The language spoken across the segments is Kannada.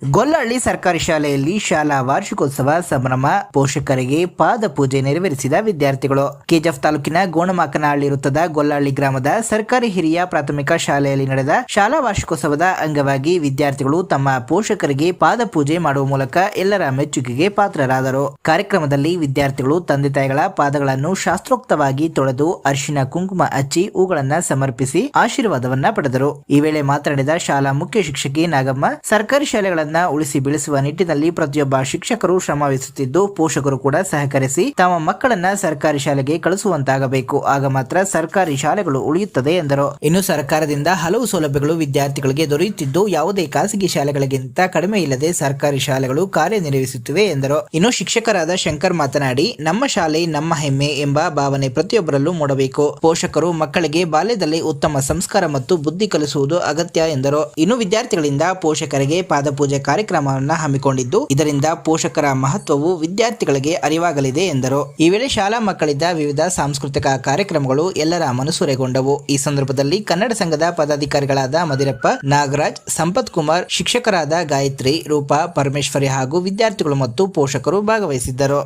ಗೊಲ್ಲಹಳ್ಳಿ ಸರ್ಕಾರಿ ಶಾಲೆಯಲ್ಲಿ ಶಾಲಾ ವಾರ್ಷಿಕೋತ್ಸವ ಸಂಭ್ರಮ. ಪೋಷಕರಿಗೆ ಪಾದ ಪೂಜೆ ನೆರವೇರಿಸಿದ ವಿದ್ಯಾರ್ಥಿಗಳು. ಕೆಜಿಎಫ್ ತಾಲೂಕಿನ ಗೋಣಮಾಕನಹಳ್ಳಿ ವೃತ್ತದ ಗೊಲ್ಲಹಳ್ಳಿ ಗ್ರಾಮದ ಸರ್ಕಾರಿ ಹಿರಿಯ ಪ್ರಾಥಮಿಕ ಶಾಲೆಯಲ್ಲಿ ನಡೆದ ಶಾಲಾ ವಾರ್ಷಿಕೋತ್ಸವದ ಅಂಗವಾಗಿ ವಿದ್ಯಾರ್ಥಿಗಳು ತಮ್ಮ ಪೋಷಕರಿಗೆ ಪಾದ ಪೂಜೆ ಮಾಡುವ ಮೂಲಕ ಎಲ್ಲರ ಮೆಚ್ಚುಗೆಗೆ ಪಾತ್ರರಾದರು. ಕಾರ್ಯಕ್ರಮದಲ್ಲಿ ವಿದ್ಯಾರ್ಥಿಗಳು ತಂದೆ ತಾಯಿಗಳ ಪಾದಗಳನ್ನು ಶಾಸ್ತ್ರೋಕ್ತವಾಗಿ ತೊಳೆದು ಅರಿಶಿನ ಕುಂಕುಮ ಹಚ್ಚಿ ಹೂಗಳನ್ನ ಸಮರ್ಪಿಸಿ ಆಶೀರ್ವಾದವನ್ನ ಪಡೆದರು. ಈ ವೇಳೆ ಮಾತನಾಡಿದ ಶಾಲಾ ಮುಖ್ಯ ಶಿಕ್ಷಕಿ ನಾಗಮ್ಮ, ಸರ್ಕಾರಿ ಶಾಲೆಗಳ ಉಳಿಸಿ ಬೆಳೆಸುವ ನಿಟ್ಟಿನಲ್ಲಿ ಪ್ರತಿಯೊಬ್ಬ ಶಿಕ್ಷಕರು ಶ್ರಮವಹಿಸುತ್ತಿದ್ದು ಪೋಷಕರು ಕೂಡ ಸಹಕರಿಸಿ ತಮ್ಮ ಮಕ್ಕಳನ್ನ ಸರ್ಕಾರಿ ಶಾಲೆಗೆ ಕಳಿಸುವಂತಾಗಬೇಕು. ಆಗ ಮಾತ್ರ ಸರ್ಕಾರಿ ಶಾಲೆಗಳು ಉಳಿಯುತ್ತದೆ ಎಂದರು. ಇನ್ನು ಸರ್ಕಾರದಿಂದ ಹಲವು ಸೌಲಭ್ಯಗಳು ವಿದ್ಯಾರ್ಥಿಗಳಿಗೆ ದೊರೆಯುತ್ತಿದ್ದು ಯಾವುದೇ ಖಾಸಗಿ ಶಾಲೆಗಳಿಗಿಂತ ಕಡಿಮೆ ಇಲ್ಲದೆ ಸರ್ಕಾರಿ ಶಾಲೆಗಳು ಕಾರ್ಯನಿರ್ವಹಿಸುತ್ತಿವೆ ಎಂದರು. ಇನ್ನು ಶಿಕ್ಷಕರಾದ ಶಂಕರ್ ಮಾತನಾಡಿ, ನಮ್ಮ ಶಾಲೆ ನಮ್ಮ ಹೆಮ್ಮೆ ಎಂಬ ಭಾವನೆ ಪ್ರತಿಯೊಬ್ಬರಲ್ಲೂ ಮೂಡಬೇಕು. ಪೋಷಕರು ಮಕ್ಕಳಿಗೆ ಬಾಲ್ಯದಲ್ಲಿ ಉತ್ತಮ ಸಂಸ್ಕಾರ ಮತ್ತು ಬುದ್ಧಿ ಕಲಿಸುವುದು ಅಗತ್ಯ ಎಂದರು. ಇನ್ನು ವಿದ್ಯಾರ್ಥಿಗಳಿಂದ ಪೋಷಕರಿಗೆ ಪಾದಪೂಜೆ ಕಾರ್ಯಕ್ರಮವನ್ನು ಹಮ್ಮಿಕೊಂಡಿದ್ದು ಇದರಿಂದ ಪೋಷಕರ ಮಹತ್ವವು ವಿದ್ಯಾರ್ಥಿಗಳಿಗೆ ಅರಿವಾಗಲಿದೆ ಎಂದರು. ಈ ವೇಳೆ ಶಾಲಾ ಮಕ್ಕಳಿದ್ದ ವಿವಿಧ ಸಾಂಸ್ಕೃತಿಕ ಕಾರ್ಯಕ್ರಮಗಳು ಎಲ್ಲರ ಮನಸೂರೆಗೊಂಡವು. ಈ ಸಂದರ್ಭದಲ್ಲಿ ಕನ್ನಡ ಸಂಘದ ಪದಾಧಿಕಾರಿಗಳಾದ ಮದಿರಪ್ಪ, ನಾಗರಾಜ್, ಸಂಪತ್ ಕುಮಾರ್, ಶಿಕ್ಷಕರಾದ ಗಾಯತ್ರಿ, ರೂಪಾ, ಪರಮೇಶ್ವರಿ ಹಾಗೂ ವಿದ್ಯಾರ್ಥಿಗಳು ಮತ್ತು ಪೋಷಕರು ಭಾಗವಹಿಸಿದ್ದರು.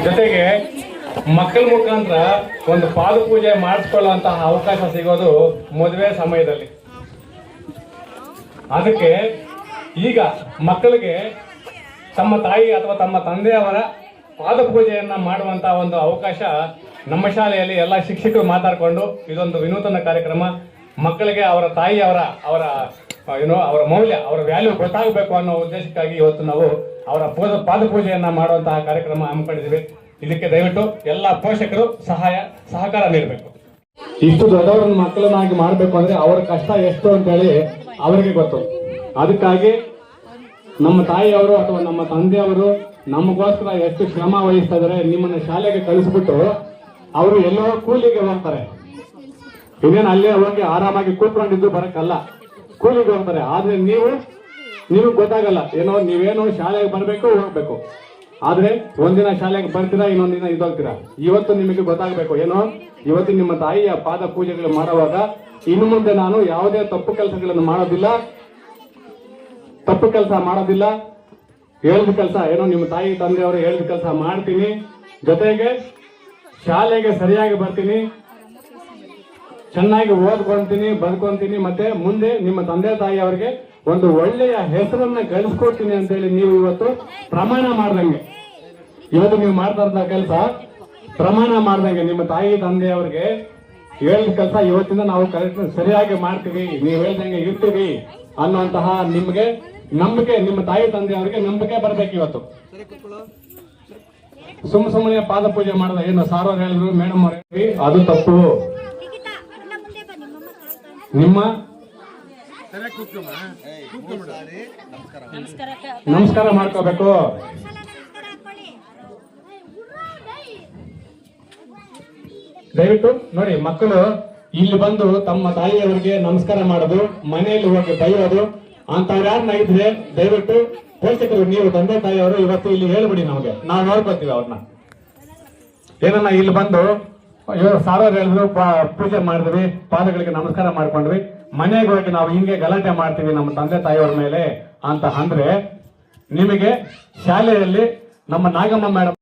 ಜೊತೆಗೆ ಮಕ್ಕಳ ಮುಖಾಂತರ ಒಂದು ಪಾದಪೂಜೆ ಮಾಡಿಸ್ಕೊಳ್ಳುವಂತಹ ಅವಕಾಶ ಸಿಗೋದು ಮದುವೆ ಸಮಯದಲ್ಲಿ. ಅದಕ್ಕೆ ಈಗ ಮಕ್ಕಳಿಗೆ ತಮ್ಮ ತಾಯಿ ಅಥವಾ ತಮ್ಮ ತಂದೆಯವರ ಪಾದಪೂಜೆಯನ್ನ ಮಾಡುವಂತಹ ಒಂದು ಅವಕಾಶ ನಮ್ಮ ಶಾಲೆಯಲ್ಲಿ ಎಲ್ಲ ಶಿಕ್ಷಕರು ಮಾತಾಡಿಕೊಂಡು ಇದೊಂದು ವಿನೂತನ ಕಾರ್ಯಕ್ರಮ. ಮಕ್ಕಳಿಗೆ ಅವರ ತಾಯಿ ಅವರ ಮೌಲ್ಯ, ಅವರ ವ್ಯಾಲ್ಯೂ ಗೊತ್ತಾಗಬೇಕು ಅನ್ನೋ ಉದ್ದೇಶಕ್ಕಾಗಿ ಇವತ್ತು ನಾವು ಅವರ ಪಾದಪೂಜೆಯನ್ನ ಮಾಡುವಂತಹ ಕಾರ್ಯಕ್ರಮ ಹಮ್ಮಿಕೊಂಡಿದ್ದೀವಿ. ಇದಕ್ಕೆ ದಯವಿಟ್ಟು ಎಲ್ಲ ಪೋಷಕರು ಸಹಕಾರ ನೀಡಬೇಕು. ಇಷ್ಟು ದೊಡ್ಡವರನ್ನ ಮಕ್ಕಳನ್ನಾಗಿ ಮಾಡಬೇಕು ಅಂದ್ರೆ ಅವರ ಕಷ್ಟ ಎಷ್ಟು ಅಂತೇಳಿ ಅವರಿಗೆ ಗೊತ್ತು. ಅದಕ್ಕಾಗಿ ನಮ್ಮ ತಾಯಿಯವರು ಅಥವಾ ನಮ್ಮ ತಂದೆಯವರು ನಮಗೋಸ್ಕರ ಎಷ್ಟು ಶ್ರಮ ವಹಿಸ್ತಾ ಇದಾರೆ. ನಿಮ್ಮನ್ನ ಶಾಲೆಗೆ ಕಳಿಸ್ಬಿಟ್ಟು ಅವರು ಎಲ್ಲೋ ಕೂಲಿಗೆ ಹೋಗ್ತಾರೆ. ಇನ್ನೇನು ಅಲ್ಲೇ ಹೋಗಿ ಆರಾಮಾಗಿ ಕೂತ್ಕೊಂಡಿದ್ದು ಬರಕ್ಕಲ್ಲ, ಕೂಲಿಗೆ ಹೋಗ್ತಾರೆ. ಆದ್ರೆ ನೀವು ಗೊತ್ತಾಗಲ್ಲ, ನೀವೇನೋ ಶಾಲೆಗೆ ಬರಬೇಕು, ಹೋಗ್ಬೇಕು. ಆದ್ರೆ ಒಂದಿನ ಶಾಲೆಗೆ ಬರ್ತೀರಾ, ಇನ್ನೊಂದಿನ ಇದೋಗ್ತೀರಾ. ಇವತ್ತು ನಿಮಗೆ ಗೊತ್ತಾಗಬೇಕು, ಇವತ್ತು ನಿಮ್ಮ ತಾಯಿಯ ಪಾದ ಪೂಜೆಗಳು ಮಾಡುವಾಗ ಇನ್ನು ಮುಂದೆ ನಾನು ಯಾವುದೇ ತಪ್ಪು ಕೆಲಸಗಳನ್ನು ಮಾಡೋದಿಲ್ಲ, ಹೇಳಿದ ಕೆಲಸ ನಿಮ್ಮ ತಾಯಿ ತಂದೆಯವರು ಹೇಳಿದ ಕೆಲಸ ಮಾಡ್ತೀನಿ. ಜೊತೆಗೆ ಶಾಲೆಗೆ ಸರಿಯಾಗಿ ಬರ್ತೀನಿ, ಚೆನ್ನಾಗಿ ಓದ್ಕೊಂತೀನಿ, ಬದುಕೊಂತೀನಿ. ಮತ್ತೆ ಮುಂದೆ ನಿಮ್ಮ ತಂದೆ ತಾಯಿಯವರಿಗೆ ಒಂದು ಒಳ್ಳೆಯ ಹೆಸರನ್ನ ಗಳಿಸ್ಕೊಡ್ತೀನಿ ಅಂತೇಳಿ ನೀವು ಇವತ್ತು ಪ್ರಮಾಣ ಮಾಡ್ದಂಗೆ, ಇವತ್ತು ನೀವು ಮಾಡ್ತಾ ಇರೋ ಕೆಲಸ ಪ್ರಮಾಣ ಮಾಡ್ದಂಗೆ ನಿಮ್ಮ ತಾಯಿ ತಂದೆಯವರಿಗೆ ಹೇಳಿದ ಕೆಲಸ ಇವತ್ತಿಂದ ನಾವು ಕರೆಕ್ಟ್ ಸರಿಯಾಗಿ ಮಾಡ್ತೀವಿ, ನೀವು ಹೇಳ್ದಂಗೆ ಇರ್ತೀವಿ ಅನ್ನುವಂತಹ ನಿಮ್ಗೆ ನಂಬಿಕೆ, ನಿಮ್ಮ ತಾಯಿ ತಂದೆಯವರಿಗೆ ನಂಬಿಕೆ ಬರ್ಬೇಕು. ಇವತ್ತು ಸುಮ್ಮನೆ ಪಾದ ಪೂಜೆ ಮಾಡಿದ ಸಾರೋರು ಹೇಳಿದ್ರು, ಮೇಡಮ್ ಅವ್ರಿಗೆ ಅದು ತಪ್ಪು. ನಿಮ್ಮ ನಮಸ್ಕಾರ ಮಾಡ್ಕೋಬೇಕು. ದಯವಿಟ್ಟು ನೋಡಿ, ಮಕ್ಕಳು ಇಲ್ಲಿ ಬಂದು ತಮ್ಮ ತಾಯಿಯವರಿಗೆ ನಮಸ್ಕಾರ ಮಾಡೋದು, ಮನೆಯಲ್ಲಿ ಹೋಗಿ ಬೈಯೋದು ಅಂತವ್ರು ಯಾರನ್ನ ಇದ್ರೆ ದಯವಿಟ್ಟು ಪೋಷಕರು, ನೀವು ತಂದೆ ತಾಯಿಯವರು ಇವತ್ತು ಇಲ್ಲಿ ಹೇಳ್ಬಿಡಿ, ನಾವು ನೋಡ್ಕೊತೀವಿ ಅವ್ರನ್ನ. ಏನನ್ನ ಇಲ್ಲಿ ಬಂದು ಸಾರೋರು ಹೇಳಿದ್ರು, ಪೂಜೆ ಮಾಡಿದ್ವಿ, ಪಾದಗಳಿಗೆ ನಮಸ್ಕಾರ ಮಾಡ್ಕೊಂಡ್ವಿ, ಮನೆಗೆ ಹೋಗಿ ನಾವು ಹಿಂಗೆ ಗಲಾಟೆ ಮಾಡ್ತೀವಿ ನಮ್ಮ ತಂದೆ ತಾಯಿಯವ್ರ ಮೇಲೆ ಅಂತ ಅಂದ್ರೆ ನಿಮಗೆ ಶಾಲೆಯಲ್ಲಿ ನಮ್ಮ ನಾಗಮ್ಮ ಮೇಡಮ್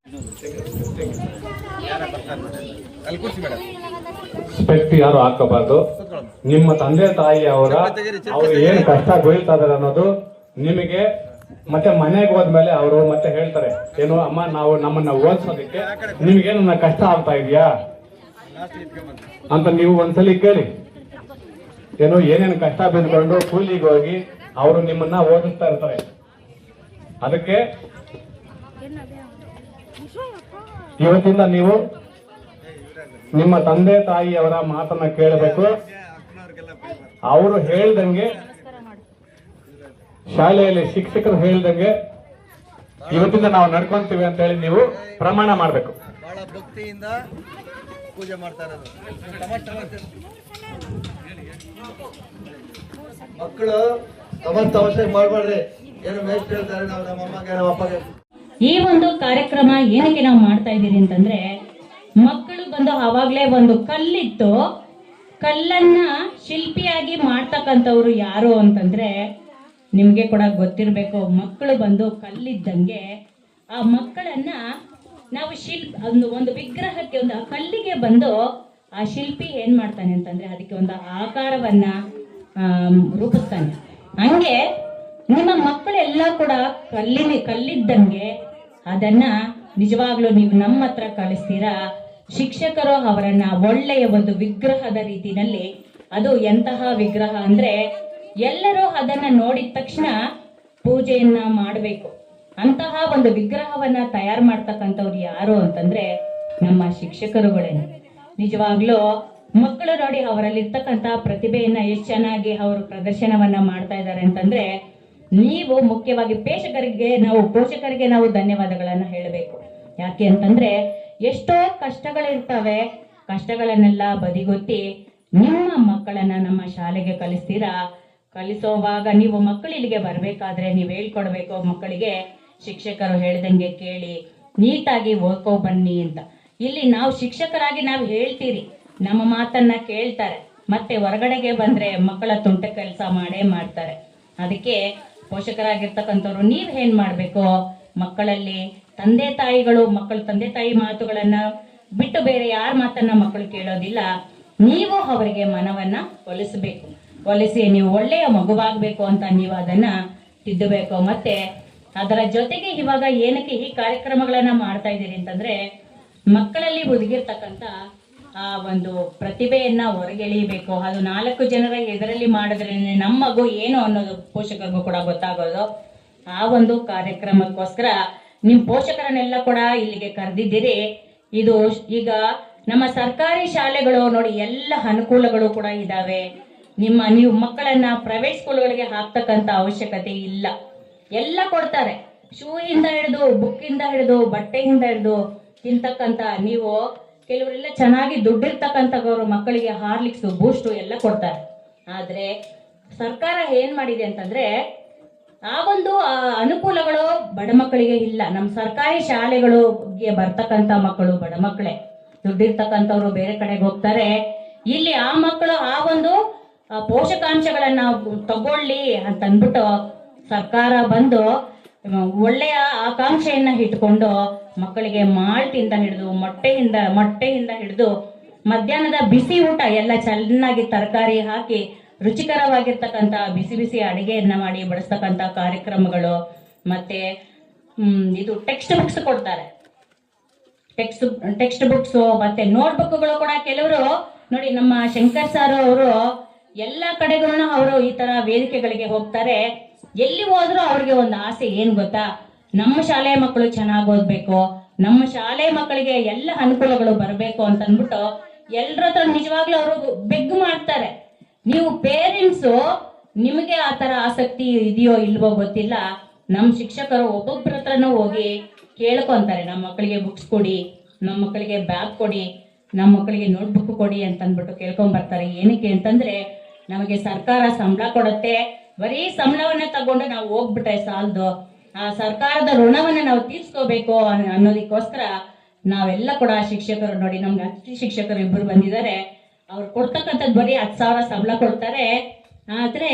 ಸ್ಪೆಕ್ಟ್ ಯಾರು ಹಾಕೋಬಾರ್ದು. ನಿಮ್ಮ ತಂದೆ ತಾಯಿ ಅವ್ರು ಏನು ಕಷ್ಟ ಬೀಳ್ತಾ ಇದಾರೆ ಅನ್ನೋದು ನಿಮಗೆ ಮತ್ತೆ ಮನೆಗೆ ಹೋದ್ಮೇಲೆ ಅವರು ಮತ್ತೆ ಹೇಳ್ತಾರೆ, ಅಮ್ಮ ನಾವು ನಮ್ಮನ್ನ ಓದಿಸೋದಕ್ಕೆ ನಿಮ್ಗೇನ ಕಷ್ಟ ಆಗ್ತಾ ಇದೆಯಾ ಅಂತ ನೀವು ಒಂದ್ಸಲಿ ಕೇಳಿ. ಏನೇನು ಕಷ್ಟ ಬಿದ್ಕೊಂಡು ಕೂಲಿಗೆ ಹೋಗಿ ಅವರು ನಿಮ್ಮನ್ನ ಓದಿಸ್ತಾ ಇರ್ತಾರೆ. ಅದಕ್ಕೆ ಇವತ್ತಿಂದ ನೀವು ನಿಮ್ಮ ತಂದೆ ತಾಯಿಯವರ ಮಾತನ್ನ ಕೇಳಬೇಕು. ಅವರು ಹೇಳ್ದಂಗೆ, ಶಾಲೆಯಲ್ಲಿ ಶಿಕ್ಷಕರು ಹೇಳ್ದಂಗೆ ಇವತ್ತಿಂದ ನಾವು ನಡ್ಕೊಂತೀವಿ ಅಂತ ಹೇಳಿ ನೀವು ಪ್ರಮಾಣ ಮಾಡಬೇಕು. ಬಹಳ ಭಕ್ತಿಯಿಂದ ಪೂಜೆ ಮಾಡ್ತಾ ಇರೋದು. ಮಕ್ಕಳು ತಮಾಷೆ ಮಾಡ್ಬಾರ್ರಿ. ಏನು ಮೇಸ್ಟ್ ಹೇಳ್ತಾರೆ, ನಾವು ನಮ್ಮ ಅಮ್ಮಗೆ ನಮ್ಮ ಅಪ್ಪಗೆ. ಈ ಒಂದು ಕಾರ್ಯಕ್ರಮ ಏನಕ್ಕೆ ನಾವು ಮಾಡ್ತಾ ಇದ್ದೀರಿ ಅಂತಂದ್ರೆ, ಮಕ್ಕಳು ಬಂದು ಆವಾಗ್ಲೇ ಒಂದು ಕಲ್ಲಿತ್ತು, ಕಲ್ಲನ್ನ ಶಿಲ್ಪಿಯಾಗಿ ಮಾಡ್ತಕ್ಕಂಥವ್ರು ಯಾರು ಅಂತಂದ್ರೆ ನಿಮಗೆ ಕೂಡ ಗೊತ್ತಿರಬೇಕು, ಮಕ್ಕಳು ಬಂದು ಕಲ್ಲಿದ್ದಂಗೆ. ಆ ಮಕ್ಕಳನ್ನ ನಾವು ಒಂದು ವಿಗ್ರಹಕ್ಕೆ, ಒಂದು ಕಲ್ಲಿಗೆ ಬಂದು ಆ ಶಿಲ್ಪಿ ಏನ್ ಮಾಡ್ತಾನೆ ಅಂತಂದ್ರೆ ಅದಕ್ಕೆ ಒಂದು ಆಕಾರವನ್ನ ರೂಪಿಸ್ತಾನೆ. ಹಂಗೆ ನಿಮ್ಮ ಮಕ್ಕಳೆಲ್ಲ ಕೂಡ ಕಲ್ಲಿದ್ದಂಗೆ. ಅದನ್ನ ನಿಜವಾಗ್ಲೂ ನೀವು ನಮ್ಮ ಹತ್ರ ಕಳಿಸ್ತೀರಾ. ಶಿಕ್ಷಕರು ಅವರನ್ನ ಒಳ್ಳೆಯ ಒಂದು ವಿಗ್ರಹದ ರೀತಿನಲ್ಲಿ, ಅದು ಎಂತಹ ವಿಗ್ರಹ ಅಂದ್ರೆ ಎಲ್ಲರೂ ಅದನ್ನ ನೋಡಿದ ತಕ್ಷಣ ಪೂಜೆಯನ್ನ ಮಾಡಬೇಕು. ಅಂತಹ ಒಂದು ವಿಗ್ರಹವನ್ನ ತಯಾರು ಮಾಡ್ತಕ್ಕಂಥವ್ರು ಯಾರು ಅಂತಂದ್ರೆ ನಮ್ಮ ಶಿಕ್ಷಕರುಗಳೇನೆ. ನಿಜವಾಗ್ಲೂ ಮಕ್ಕಳು ನೋಡಿ ಅವರಲ್ಲಿರ್ತಕ್ಕಂತಹ ಪ್ರತಿಭೆಯನ್ನ ಎಷ್ಟು ಚೆನ್ನಾಗಿ ಅವರು ಪ್ರದರ್ಶನವನ್ನ ಮಾಡ್ತಾ ಇದ್ದಾರೆ ಅಂತಂದ್ರೆ, ನೀವು ಮುಖ್ಯವಾಗಿ ಪೋಷಕರಿಗೆ ನಾವು ಧನ್ಯವಾದಗಳನ್ನ ಹೇಳಬೇಕು. ಯಾಕೆ ಅಂತಂದ್ರೆ ಎಷ್ಟೋ ಕಷ್ಟಗಳಿರ್ತವೆ, ಕಷ್ಟಗಳನ್ನೆಲ್ಲ ಬದಿಗೊತ್ತಿ ನಿಮ್ಮ ಮಕ್ಕಳನ್ನ ನಮ್ಮ ಶಾಲೆಗೆ ಕಲಿಸ್ತೀರಾ. ಕಲಿಸೋವಾಗ ನೀವು ಮಕ್ಕಳು ಇಲ್ಲಿಗೆ ಬರ್ಬೇಕಾದ್ರೆ ನೀವು ಹೇಳ್ಕೊಡ್ಬೇಕು ಮಕ್ಕಳಿಗೆ, ಶಿಕ್ಷಕರು ಹೇಳ್ದಂಗೆ ಕೇಳಿ ನೀಟಾಗಿ ಓದ್ಕೊ ಬನ್ನಿ ಅಂತ. ಇಲ್ಲಿ ನಾವು ಶಿಕ್ಷಕರಾಗಿ ನಾವು ಹೇಳ್ತೀರಿ, ನಮ್ಮ ಮಾತನ್ನ ಕೇಳ್ತಾರೆ, ಮತ್ತೆ ಹೊರಗಡೆಗೆ ಬಂದ್ರೆ ಮಕ್ಕಳ ತುಂಟ ಕೆಲಸ ಮಾಡೇ ಮಾಡ್ತಾರೆ. ಅದಕ್ಕೆ ಪೋಷಕರಾಗಿರ್ತಕ್ಕಂಥವ್ರು ನೀವ್ ಏನ್ ಮಾಡ್ಬೇಕು, ಮಕ್ಕಳಲ್ಲಿ ತಂದೆ ತಾಯಿ ಮಾತುಗಳನ್ನ ಬಿಟ್ಟು ಬೇರೆ ಯಾರ ಮಾತನ್ನ ಮಕ್ಕಳು ಕೇಳೋದಿಲ್ಲ. ನೀವು ಅವರಿಗೆ ಮನವನ್ನ ಒಲಿಸಿ ನೀವು ಒಳ್ಳೆಯ ಮಗುವಾಗ್ಬೇಕು ಅಂತ ನೀವು ಅದನ್ನ ತಿದ್ದಬೇಕು. ಮತ್ತೆ ಅದರ ಜೊತೆಗೆ ಇವಾಗ ಏನಕ್ಕೆ ಈ ಕಾರ್ಯಕ್ರಮಗಳನ್ನ ಮಾಡ್ತಾ ಇದ್ದೀರಿ ಅಂತಂದ್ರೆ, ಮಕ್ಕಳಲ್ಲಿ ಹುದುಗಿರ್ತಕ್ಕಂಥ ಆ ಒಂದು ಪ್ರತಿಭೆಯನ್ನ ಹೊರಗೆಳಿಬೇಕು. ಅದು 4 ಜನರ ಎದುರಲ್ಲಿ ಮಾಡಿದ್ರೆ ನಮ್ಮ ಮಗು ಏನು ಅನ್ನೋದು ಪೋಷಕರಿಗೂ ಕೂಡ ಗೊತ್ತಾಗೋದು. ಆ ಒಂದು ಕಾರ್ಯಕ್ರಮಕ್ಕೋಸ್ಕರ ನಿಮ್ ಪೋಷಕರನ್ನೆಲ್ಲ ಕೂಡ ಇಲ್ಲಿಗೆ ಕರೆದಿದ್ದೀರಿ. ಇದು ಈಗ ನಮ್ಮ ಸರ್ಕಾರಿ ಶಾಲೆಗಳು ನೋಡಿ ಎಲ್ಲ ಅನುಕೂಲಗಳು ಕೂಡ ಇದಾವೆ. ನೀವು ಮಕ್ಕಳನ್ನ ಪ್ರೈವೇಟ್ ಸ್ಕೂಲ್ಗಳಿಗೆ ಹಾಕ್ತಕ್ಕಂತ ಅವಶ್ಯಕತೆ ಇಲ್ಲ, ಎಲ್ಲ ಕೊಡ್ತಾರೆ. ಶೂ ಇಂದ ಹಿಡಿದು, ಬುಕ್ ಇಂದ ಹಿಡಿದು, ಬಟ್ಟೆಯಿಂದ ಹಿಡಿದು ತಿಂತಕ್ಕಂತ. ನೀವು ಕೆಲವರೆಲ್ಲ ಚೆನ್ನಾಗಿ ದುಡ್ಡಿರ್ತಕ್ಕಂಥವ್ರು ಮಕ್ಕಳಿಗೆ ಹಾರ್ಲಿಕ್ಸ್, ಬೂಸ್ಟ್ ಎಲ್ಲ ಕೊಡ್ತಾರೆ. ಆದ್ರೆ ಸರ್ಕಾರ ಏನ್ ಮಾಡಿದೆ ಅಂತಂದ್ರೆ ಆ ಒಂದು ಅನುಕೂಲಗಳು ಬಡ ಮಕ್ಕಳಿಗೆ ಇಲ್ಲ. ನಮ್ಮ ಸರ್ಕಾರಿ ಶಾಲೆಗಳಿಗೆ ಬರ್ತಕ್ಕಂತ ಮಕ್ಕಳು ಬಡ ಮಕ್ಕಳೇ, ದುಡ್ಡಿರ್ತಕ್ಕಂಥವ್ರು ಬೇರೆ ಕಡೆಗೆ ಹೋಗ್ತಾರೆ. ಇಲ್ಲಿ ಆ ಮಕ್ಕಳು ಆ ಒಂದು ಪೋಷಕಾಂಶಗಳನ್ನ ತಗೊಳ್ಳಿ ಅಂತ ಅಂದ್ಬಿಟ್ಟು ಸರ್ಕಾರ ಬಂದು ಒಳ್ಳೆಯ ಆಕಾಂಕ್ಷೆಯನ್ನ ಇಟ್ಕೊಂಡು ಮಕ್ಕಳಿಗೆ ಮಾಲ್ಟಿಂದ ಹಿಡಿದು ಮೊಟ್ಟೆಯಿಂದ ಹಿಡಿದು ಮಧ್ಯಾಹ್ನದ ಬಿಸಿ ಊಟ ಎಲ್ಲ ಚೆನ್ನಾಗಿ ತರಕಾರಿ ಹಾಕಿ ರುಚಿಕರವಾಗಿರ್ತಕ್ಕಂಥ ಬಿಸಿ ಅಡಿಗೆಯನ್ನ ಮಾಡಿ ಬಡಿಸ್ತಕ್ಕಂಥ ಕಾರ್ಯಕ್ರಮಗಳು. ಮತ್ತೆ ಇದು ಟೆಕ್ಸ್ಟ್ ಬುಕ್ಸ್ ಕೊಡ್ತಾರೆ. ಟೆಕ್ಸ್ಟ್ ಬುಕ್ಸ್ ಮತ್ತೆ ನೋಟ್ ಬುಕ್ಗಳು ಕೂಡ ಕೆಲವರು ನೋಡಿ, ನಮ್ಮ ಶಂಕರ್ ಸರ್ ಅವರು ಎಲ್ಲಾ ಕಡೆಗೂ ಅವರು ಈ ತರ ವೇದಿಕೆಗಳಿಗೆ ಹೋಗ್ತಾರೆ. ಎಲ್ಲಿ ಹೋದ್ರು ಅವ್ರಿಗೆ ಒಂದು ಆಸೆ ಏನ್ ಗೊತ್ತಾ, ನಮ್ಮ ಶಾಲೆ ಮಕ್ಕಳು ಚೆನ್ನಾಗಿ ಓದ್ಬೇಕು, ನಮ್ಮ ಶಾಲೆ ಮಕ್ಕಳಿಗೆ ಎಲ್ಲ ಅನುಕೂಲಗಳು ಬರಬೇಕು ಅಂತ ಅಂದ್ಬಿಟ್ಟು ಎಲ್ರ ಹತ್ರ ನಿಜವಾಗ್ಲೂ ಅವರು ಬೆಗ್ ಮಾಡ್ತಾರೆ. ನೀವು ಪೇರೆಂಟ್ಸ್ ನಿಮಗೆ ಆ ತರ ಆಸಕ್ತಿ ಇದೆಯೋ ಇಲ್ವೋ ಗೊತ್ತಿಲ್ಲ, ನಮ್ಮ ಶಿಕ್ಷಕರು ಒಬ್ಬೊಬ್ಬರ ಹತ್ರನೂ ಹೋಗಿ ಕೇಳ್ಕೊಂತಾರೆ, ನಮ್ಮ ಮಕ್ಕಳಿಗೆ ಬುಕ್ಸ್ ಕೊಡಿ, ನಮ್ಮ ಮಕ್ಕಳಿಗೆ ಬ್ಯಾಗ್ ಕೊಡಿ, ನಮ್ಮ ಮಕ್ಕಳಿಗೆ ನೋಟ್ ಬುಕ್ ಕೊಡಿ ಅಂತ ಅಂದ್ಬಿಟ್ಟು ಕೇಳ್ಕೊಂಡ್ ಬರ್ತಾರೆ. ಏನಕ್ಕೆ ಅಂತಂದ್ರೆ ನಮಗೆ ಸರ್ಕಾರ ಸಂಬಳ ಕೊಡುತ್ತೆ, ಬರೀ ಸಂಬಳವನ್ನ ತಗೊಂಡು ನಾವು ಹೋಗ್ಬಿಟ್ರೆ ಸಾಲದು, ಆ ಸರ್ಕಾರದ ಋಣವನ್ನ ನಾವು ತೀರ್ಸ್ಕೋಬೇಕು ಅನ್ನೋದಕ್ಕೋಸ್ಕರ ನಾವೆಲ್ಲ ಕೂಡ ಶಿಕ್ಷಕರು ನೋಡಿ, ನಮ್ಗೆ ಅತಿಥಿ ಶಿಕ್ಷಕರು 2 ಬಂದಿದ್ದಾರೆ. ಅವ್ರು ಕೊಡ್ತಕ್ಕಂಥದ್ದು ಬರೀ 10,000 ಸಂಬಳ ಕೊಡ್ತಾರೆ. ಆದ್ರೆ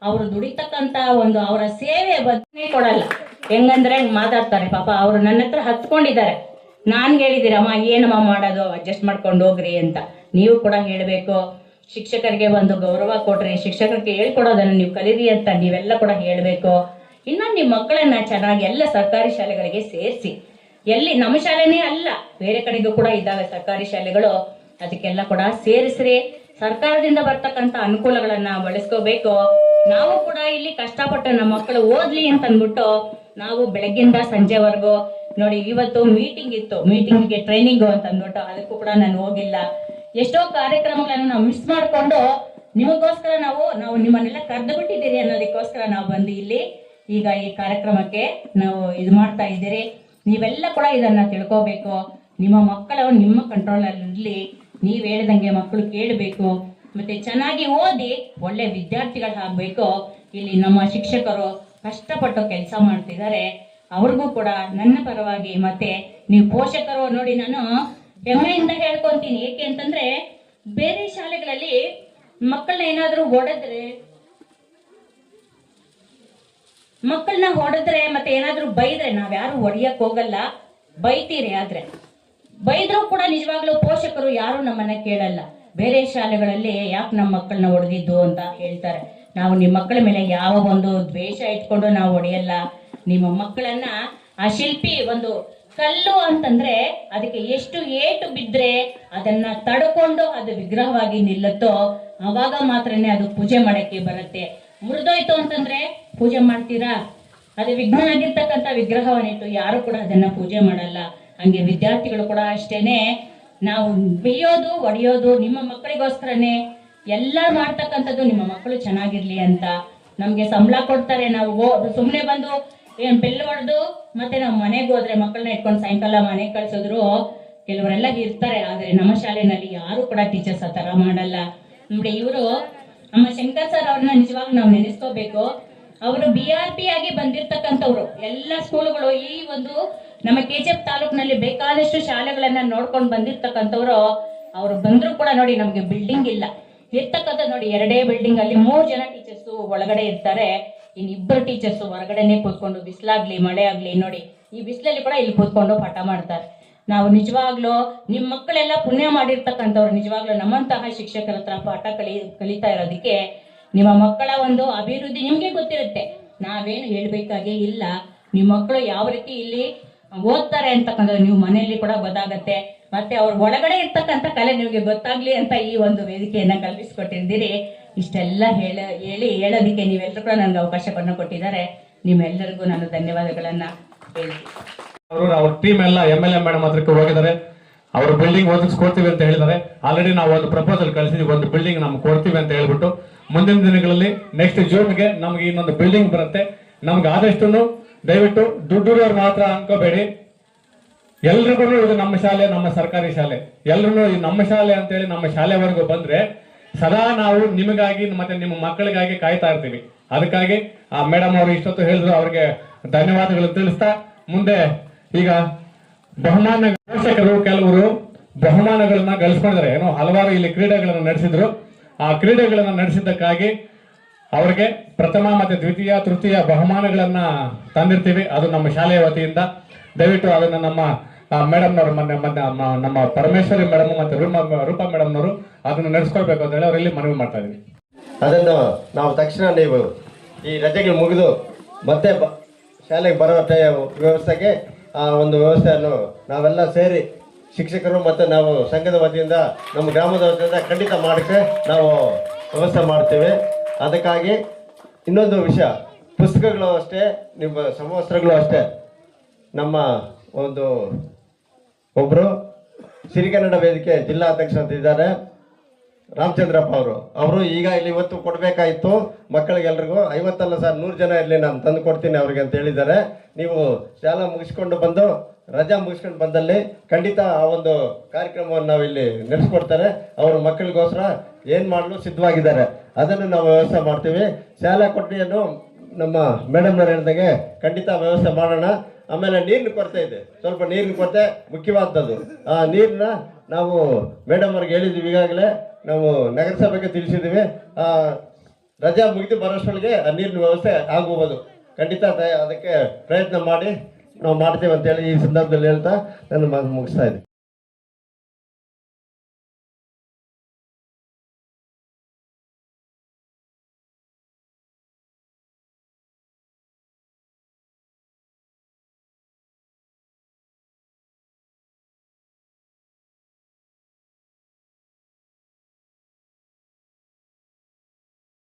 ಅವ್ರು ದುಡಿತಕ್ಕಂತ ಒಂದು ಅವರ ಸೇವೆ ಬದನೆ ಕೊಡಲ್ಲ. ಹೆಂಗಂದ್ರೆ ಮಾತಾಡ್ತಾರೆ. ಪಾಪ ಅವರು ನನ್ನ ಹತ್ರ ಹತ್ಕೊಂಡಿದ್ದಾರೆ. ನಾನ್ ಹೇಳಿದಿರಮ್ಮ ಏನಮ್ಮ ಮಾಡೋದು, ಅಡ್ಜಸ್ಟ್ ಮಾಡ್ಕೊಂಡು ಹೋಗ್ರಿ ಅಂತ. ನೀವು ಕೂಡ ಹೇಳ್ಬೇಕು, ಶಿಕ್ಷಕರಿಗೆ ಒಂದು ಗೌರವ ಕೊಡ್ರಿ, ಶಿಕ್ಷಕರಿಗೆ ಹೇಳ್ಕೊಡೋದನ್ನ ನೀವು ಕಲೀರಿ ಅಂತ ನೀವೆಲ್ಲ ಕೂಡ ಹೇಳ್ಬೇಕು. ಇನ್ನ ನಿಮ್ಮ ಮಕ್ಕಳನ್ನ ಚೆನ್ನಾಗಿ ಎಲ್ಲ ಸರ್ಕಾರಿ ಶಾಲೆಗಳಿಗೆ ಸೇರಿಸಿ, ಎಲ್ಲಿ ನಮ್ಮ ಶಾಲೆನೇ ಅಲ್ಲ ಬೇರೆ ಕಡೆಗೂ ಕೂಡ ಇದ್ದಾವೆ ಸರ್ಕಾರಿ ಶಾಲೆಗಳು, ಅದಕ್ಕೆಲ್ಲ ಕೂಡ ಸೇರಿಸ್ರಿ. ಸರ್ಕಾರದಿಂದ ಬರ್ತಕ್ಕಂತ ಅನುಕೂಲಗಳನ್ನ ಬಳಸ್ಕೋಬೇಕು. ನಾವು ಕೂಡ ಇಲ್ಲಿ ಕಷ್ಟಪಟ್ಟು ನಮ್ಮ ಮಕ್ಕಳು ಓದ್ಲಿ ಅಂತ ಅಂದ್ಬಿಟ್ಟು ನಾವು ಬೆಳಗ್ಗಿಂದ ಸಂಜೆವರೆಗೂ ನೋಡಿ, ಇವತ್ತು ಮೀಟಿಂಗ್ ಇತ್ತು, ಮೀಟಿಂಗ್ಗೆ ಟ್ರೈನಿಂಗ್ ಅಂತ ಅಂದ್ಬಿಟ್ಟು ಅದಕ್ಕೂ ಕೂಡ ನಾನು ಹೋಗಿಲ್ಲ. ಎಷ್ಟೋ ಕಾರ್ಯಕ್ರಮಗಳನ್ನ ನಾವು ಮಿಸ್ ಮಾಡ್ಕೊಂಡು ನಿಮಗೋಸ್ಕರ ನಾವು ನಿಮ್ಮನ್ನೆಲ್ಲ ಕರೆದು ಬಿಟ್ಟಿದ್ದೀರಿ ಅನ್ನೋದಕ್ಕೋಸ್ಕರ ನಾವು ಬಂದು ಇಲ್ಲಿ ಈಗ ಈ ಕಾರ್ಯಕ್ರಮಕ್ಕೆ ನಾವು ಇದು ಮಾಡ್ತಾ ಇದ್ದೀರಿ. ನೀವೆಲ್ಲ ಕೂಡ ಇದನ್ನ ತಿಳ್ಕೋಬೇಕು. ನಿಮ್ಮ ಮಕ್ಕಳು ನಿಮ್ಮ ಕಂಟ್ರೋಲ್ ಅಲ್ಲಿ ನೀವ್ ಹೇಳ್ದಂಗೆ ಮಕ್ಕಳು ಕೇಳಬೇಕು, ಮತ್ತೆ ಚೆನ್ನಾಗಿ ಓದಿ ಒಳ್ಳೆ ವಿದ್ಯಾರ್ಥಿಗಳಾಗಬೇಕು. ಇಲ್ಲಿ ನಮ್ಮ ಶಿಕ್ಷಕರು ಕಷ್ಟಪಟ್ಟು ಕೆಲಸ ಮಾಡ್ತಿದ್ದಾರೆ. ಅವ್ರಿಗೂ ಕೂಡ ನನ್ನ ಪರವಾಗಿ ಮತ್ತೆ ನೀವು ಪೋಷಕರು ನೋಡಿ, ನಾನು ಹೆಮ್ಮೆಯಿಂದ ಹೇಳ್ಕೊಂತೀನಿ. ಏಕೆ ಅಂತಂದ್ರೆ ಬೇರೆ ಶಾಲೆಗಳಲ್ಲಿ ಮಕ್ಕಳನ್ನ ಏನಾದ್ರೂ ಹೊಡೆದ್ರೆ ಮಕ್ಕಳನ್ನ ಹೊಡೆದ್ರೆ ಮತ್ತೆ ಏನಾದ್ರೂ ಬೈದ್ರೆ, ನಾವ್ಯಾರು ಹೊಡಿಯಕ್ ಹೋಗಲ್ಲ, ಬೈತೀರಿ. ಆದ್ರೆ ಬೈದ್ರೂ ಕೂಡ ನಿಜವಾಗ್ಲೂ ಪೋಷಕರು ಯಾರು ನಮ್ಮನ್ನ ಕೇಳಲ್ಲ. ಬೇರೆ ಶಾಲೆಗಳಲ್ಲಿ ಯಾಕೆ ನಮ್ಮ ಮಕ್ಕಳನ್ನ ಹೊಡೆದಿದ್ದು ಅಂತ ಹೇಳ್ತಾರೆ. ನಾವು ನಿಮ್ಮ ಮಕ್ಕಳ ಮೇಲೆ ಯಾವ ಒಂದು ದ್ವೇಷ ಇಟ್ಕೊಂಡು ನಾವು ಹೊಡೆಯಲ್ಲ. ನಿಮ್ಮ ಮಕ್ಕಳನ್ನ ಆ ಶಿಲ್ಪಿ ಒಂದು ಕಲ್ಲು ಅಂತಂದ್ರೆ ಅದಕ್ಕೆ ಎಷ್ಟು ಏಟು ಬಿದ್ರೆ ಅದನ್ನ ತಡ್ಕೊಂಡು ಅದು ವಿಗ್ರಹವಾಗಿ ನಿಲ್ಲುತ್ತೋ ಅವಾಗ ಮಾತ್ರನೇ ಅದು ಪೂಜೆ ಮಾಡಕ್ಕೆ ಬರುತ್ತೆ. ಮುರಿದೋಯ್ತು ಅಂತಂದ್ರೆ ಪೂಜೆ ಮಾಡ್ತೀರಾ? ಅದು ವಿಘ್ನ ಆಗಿರ್ತಕ್ಕಂಥ ವಿಗ್ರಹವನ್ನಿಟ್ಟು ಯಾರು ಕೂಡ ಅದನ್ನ ಪೂಜೆ ಮಾಡಲ್ಲ. ಹಂಗೆ ವಿದ್ಯಾರ್ಥಿಗಳು ಕೂಡ ಅಷ್ಟೇನೆ, ನಾವು ಬೇಯೋದು ಒಡೆಯೋದು ನಿಮ್ಮ ಮಕ್ಕಳಿಗೋಸ್ಕರನೇ ಎಲ್ಲ ಮಾಡ್ತಕ್ಕಂಥದ್ದು, ನಿಮ್ಮ ಮಕ್ಕಳು ಚೆನ್ನಾಗಿರ್ಲಿ ಅಂತ. ನಮ್ಗೆ ಸಂಬಳ ಕೊಡ್ತಾರೆ, ನಾವು ಸುಮ್ಮನೆ ಬಂದು ಬೆಲ್ ಹೊಡೆದು ಮತ್ತೆ ನಾವು ಮನೆಗೆ ಹೋದ್ರೆ ಮಕ್ಕಳನ್ನ ಇಟ್ಕೊಂಡು ಸಾಯಂಕಾಲ ಮನೆಗೆ ಕಳ್ಸಿದ್ರು ಕೆಲವರೆಲ್ಲ ಇರ್ತಾರೆ. ಆದ್ರೆ ನಮ್ಮ ಶಾಲೆನಲ್ಲಿ ಯಾರು ಕೂಡ ಟೀಚರ್ಸ್ ಆ ತರ ಮಾಡಲ್ಲ. ನೋಡಿ, ಇವರು ನಮ್ಮ ಶಂಕರ್ ಸರ್ ಅವ್ರನ್ನ ನಿಜವಾಗ ನಾವು ನೆನೆಸ್ಕೋಬೇಕು. ಅವರು BRP ಆಗಿ ಬಂದಿರ್ತಕ್ಕಂಥವ್ರು. ಎಲ್ಲ ಸ್ಕೂಲ್ಗಳು ಈ ಒಂದು ನಮ್ಮ KGF ತಾಲೂಕಿನಲ್ಲಿ ಬೇಕಾದಷ್ಟು ಶಾಲೆಗಳನ್ನ ನೋಡ್ಕೊಂಡು ಬಂದಿರ್ತಕ್ಕಂಥವ್ರು. ಅವ್ರು ಬಂದ್ರು ಕೂಡ ನೋಡಿ, ನಮ್ಗೆ ಬಿಲ್ಡಿಂಗ್ ಇಲ್ಲ ಇರ್ತಕ್ಕಂಥ. ನೋಡಿ, 2 ಬಿಲ್ಡಿಂಗ್ ಅಲ್ಲಿ 3 ಜನ ಟೀಚರ್ಸ್ ಒಳಗಡೆ ಇರ್ತಾರೆ, ಇನ್ನಿಬ್ಬರು ಟೀಚರ್ಸ್ ಹೊರಗಡೆನೆ ಕೂತ್ಕೊಂಡು ಬಿಸಿಲಾಗ್ಲಿ ಮಳೆ ಆಗ್ಲಿ, ನೋಡಿ ಈ ಬಿಸಿಲಲ್ಲಿ ಕೂಡ ಇಲ್ಲಿ ಕೂತ್ಕೊಂಡು ಪಾಠ ಮಾಡ್ತಾರೆ. ನಾವು ನಿಜವಾಗ್ಲೂ ನಿಮ್ಮ ಮಕ್ಕಳೆಲ್ಲ ಪುಣ್ಯ ಮಾಡಿರ್ತಕ್ಕಂಥವ್ರು. ನಿಜವಾಗ್ಲೂ ನಮ್ಮಂತಹ ಶಿಕ್ಷಕರ ಹತ್ರ ಪಾಠ ಕಲಿತಾ ಇರೋದಕ್ಕೆ ನಿಮ್ಮ ಮಕ್ಕಳ ಒಂದು ಅಭಿವೃದ್ಧಿ ನಿಮ್ಗೆ ಗೊತ್ತಿರುತ್ತೆ. ನಾವೇನು ಹೇಳ್ಬೇಕಾಗೇ ಇಲ್ಲ. ನಿಮ್ಮ ಮಕ್ಕಳು ಯಾವ ರೀತಿ ಇಲ್ಲಿ ಓದ್ತಾರೆ ಅಂತಕ್ಕಂಥದ್ದು ನೀವು ಮನೆಯಲ್ಲಿ ಕೂಡ ಗೊತ್ತಾಗತ್ತೆ. ಮತ್ತೆ ಅವ್ರ ಒಳಗಡೆ ಇರ್ತಕ್ಕಂಥ ಕಲೆ ನಿಮ್ಗೆ ಗೊತ್ತಾಗ್ಲಿ ಅಂತ ಈ ಒಂದು ವೇದಿಕೆಯನ್ನ ಕಲ್ಪಿಸ್ಕೊಟ್ಟಿದ್ದೀರಿ. ಇಷ್ಟೆಲ್ಲ ಹೇಳೋದಕ್ಕೆ ನೀವೆಲ್ಲರೂ ಕೂಡ ನನಗೆ ಅವಕಾಶವನ್ನು ಕೊಟ್ಟಿದ್ದಾರೆ. ನಿಮ್ಮೆಲ್ಲರಿಗೂ ನಾನು ಧನ್ಯವಾದಗಳನ್ನ ಹೇಳ್ತೀನಿ. ಅವ್ರ ಟೀಮ್ ಎಲ್ಲ MLA ಮೇಡಮ್ ಹತ್ರಕ್ಕೆ ಹೋಗಿದ್ದಾರೆ. ಅವ್ರ ಬಿಲ್ಡಿಂಗ್ ಒದಗಿಸ್ಕೊಡ್ತೀವಿ ಅಂತ ಹೇಳಿದ್ದಾರೆ. ಆಲ್ರೆಡಿ ನಾವು ಒಂದು ಪ್ರಪೋಸಲ್ ಕಳಿಸಿದ್ವಿ, ಒಂದು ಬಿಲ್ಡಿಂಗ್ ನಮ್ಗೆ ಕೊಡ್ತೀವಿ ಅಂತ ಹೇಳ್ಬಿಟ್ಟು. ಮುಂದಿನ ದಿನಗಳಲ್ಲಿ ನೆಕ್ಸ್ಟ್ ಜೂನ್ಗೆ ನಮ್ಗೆ ಇನ್ನೊಂದು ಬಿಲ್ಡಿಂಗ್ ಬರುತ್ತೆ. ನಮ್ಗೆ ಆದಷ್ಟು ದಯವಿಟ್ಟು ದುಡ್ಡಿರೋರು ಮಾತ್ರ ಅನ್ಕೋಬೇಡಿ. ಎಲ್ರಿಗೂ ಇದು ನಮ್ಮ ಶಾಲೆ, ನಮ್ಮ ಸರ್ಕಾರಿ ಶಾಲೆ, ಎಲ್ರು ನಮ್ಮ ಶಾಲೆ ಅಂತೇಳಿ ನಮ್ಮ ಶಾಲೆವರೆಗೂ ಬಂದ್ರೆ ಸದಾ ನಾವು ನಿಮಗಾಗಿ ಮತ್ತೆ ನಿಮ್ಮ ಮಕ್ಕಳಿಗಾಗಿ ಕಾಯ್ತಾ ಇರ್ತೀವಿ. ಅದಕ್ಕಾಗಿ ಆ ಮೇಡಮ್ ಅವರು ಇಷ್ಟೊತ್ತು ಹೇಳಿದ್ರು, ಅವ್ರಿಗೆ ಧನ್ಯವಾದಗಳು ತಿಳಿಸ್ತಾ, ಮುಂದೆ ಈಗ ಬಹುಮಾನ ಪೋಷಕರು ಕೆಲವರು ಬಹುಮಾನಗಳನ್ನ ಗಳಿಸ್ಕೊಂಡಿದ್ದಾರೆ. ಏನೋ ಹಲವಾರು ಇಲ್ಲಿ ಕ್ರೀಡೆಗಳನ್ನು ನಡೆಸಿದ್ರು. ಆ ಕ್ರೀಡೆಗಳನ್ನ ನಡೆಸಿದ್ದಕ್ಕಾಗಿ ಅವರಿಗೆ ಪ್ರಥಮ ಮತ್ತೆ ದ್ವಿತೀಯ ತೃತೀಯ ಬಹುಮಾನಗಳನ್ನ ತಂದಿರ್ತೀವಿ. ಅದು ನಮ್ಮ ಶಾಲೆಯ ವತಿಯಿಂದ. ದಯವಿಟ್ಟು ಅದನ್ನ ನಮ್ಮ ಮೇಡಮ್ನವರು ನಮ್ಮ ಪರಮೇಶ್ವರಿ ಮೇಡಮ್ ಮತ್ತೆ ರೂಪಾ ಮೇಡಮ್ನವರು ಅದನ್ನು ನಡೆಸ್ಕೊಳ್ಬೇಕು ಅಂತ ಹೇಳಿ ಅವರಲ್ಲಿ ಮನವಿ ಮಾಡ್ತಾ ಇದೀವಿ. ಅದನ್ನು ನಾವು ತಕ್ಷಣ ನೀವು ಈ ರಜೆಗಳು ಮುಗಿದು ಮತ್ತೆ ಶಾಲೆಗೆ ಬರೋ ವ್ಯವಸ್ಥೆಗೆ ಆ ಒಂದು ವ್ಯವಸ್ಥೆಯನ್ನು ನಾವೆಲ್ಲ ಸೇರಿ ಶಿಕ್ಷಕರು ಮತ್ತು ನಾವು ಸಂಘದ ವತಿಯಿಂದ ನಮ್ಮ ಗ್ರಾಮದ ವತಿಯಿಂದ ಖಂಡಿತ ಮಾಡೋಕ್ಕೆ ನಾವು ವ್ಯವಸ್ಥೆ ಮಾಡ್ತೇವೆ. ಅದಕ್ಕಾಗಿ ಇನ್ನೊಂದು ವಿಷಯ, ಪುಸ್ತಕಗಳು ಅಷ್ಟೇ, ನಿಮ್ಮ ಸಮವಸ್ತ್ರಗಳು ಅಷ್ಟೇ. ನಮ್ಮ ಒಬ್ಬರು ಸಿರಿಗನ್ನಡ ವೇದಿಕೆ ಜಿಲ್ಲಾಧ್ಯಕ್ಷ ಅಂತ ಇದ್ದಾರೆ, ರಾಮಚಂದ್ರಪ್ಪ ಅವರು ಈಗ ಇಲ್ಲಿ ಇವತ್ತು ಕೊಡಬೇಕಾಯಿತು ಮಕ್ಕಳಿಗೆಲ್ರಿಗೂ. 50 ಅಲ್ಲ ಸರ್, 100 ಜನ ಇರಲಿ, ನಾನು ತಂದು ಕೊಡ್ತೀನಿ ಅವ್ರಿಗೆ ಅಂತ ಹೇಳಿದ್ದಾರೆ. ನೀವು ಶಾಲಾ ಮುಗಿಸ್ಕೊಂಡು ಬಂದು ರಜಾ ಮುಗಿಸ್ಕೊಂಡು ಬಂದಲ್ಲಿ ಖಂಡಿತ ಆ ಒಂದು ಕಾರ್ಯಕ್ರಮವನ್ನು ನಾವು ಇಲ್ಲಿ ನಡೆಸ್ಕೊಡ್ತಾರೆ. ಅವರು ಮಕ್ಕಳಿಗೋಸ್ಕರ ಏನು ಮಾಡಲು ಸಿದ್ಧವಾಗಿದ್ದಾರೆ, ಅದನ್ನು ನಾವು ವ್ಯವಸ್ಥೆ ಮಾಡ್ತೀವಿ. ಶಾಲಾ ಕೊಠಡಿಯನ್ನು ನಮ್ಮ ಮೇಡಮ್ನವ್ರು ಹೇಳಿದಾಗೆ ಖಂಡಿತ ವ್ಯವಸ್ಥೆ ಮಾಡೋಣ. ಆಮೇಲೆ ನೀರಿನ ಕೊರತೆ ಇದೆ, ಸ್ವಲ್ಪ ನೀರಿನ ಕೊರತೆ ಮುಖ್ಯವಾದದ್ದು. ಆ ನೀರನ್ನ ನಾವು ಮೇಡಮ್ ಅವ್ರಿಗೆ ಹೇಳಿದ್ವಿ, ಈಗಾಗಲೇ ನಾವು ನಗರಸಭೆಗೆ ತಿಳಿಸಿದ್ದೀವಿ. ರಜಾ ಮುಗಿದು ಬರೋಷ್ಟೊಳಗೆ ಆ ನೀರಿನ ವ್ಯವಸ್ಥೆ ಆಗೋಬೋದು. ಖಂಡಿತ ಅದಕ್ಕೆ ಪ್ರಯತ್ನ ಮಾಡಿ ನಾವು ಮಾಡ್ತೇವೆ ಅಂತೇಳಿ ಈ ಸಂದರ್ಭದಲ್ಲಿ ಹೇಳ್ತಾ ನಾನು ಮುಗಿಸ್ತಾ ಇದ್ದೀನಿ.